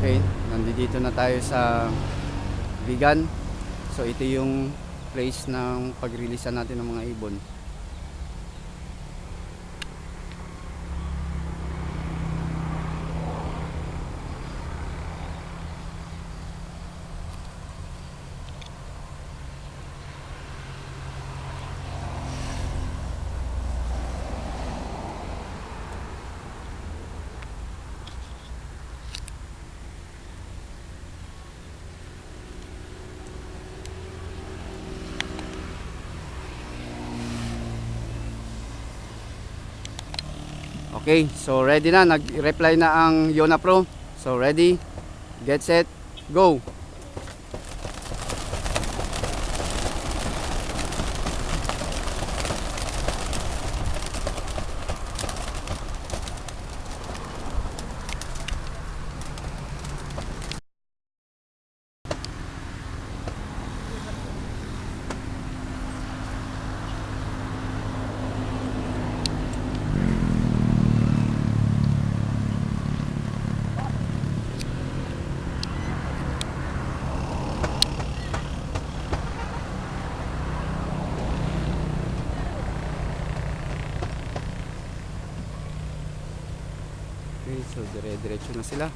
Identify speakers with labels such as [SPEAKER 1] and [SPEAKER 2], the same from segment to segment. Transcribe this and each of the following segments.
[SPEAKER 1] Okay, nandito na tayo sa Vigan. So ito yung place ng pag-release natin ng mga ibon. Okay, so ready na. Nag-reply na ang Yona Pro. So ready, get set, go! Okay, so dire-diretso na sila.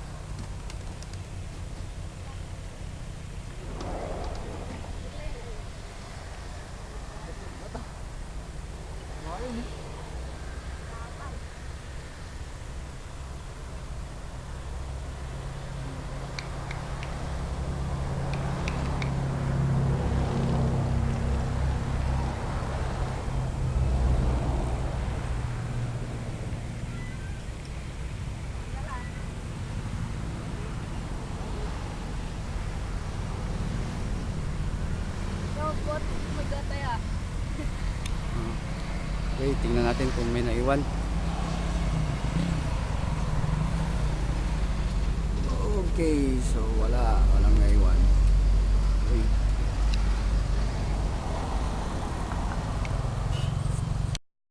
[SPEAKER 1] Okay, tingnan natin kung may naiwan. Okay, so walang naiwan.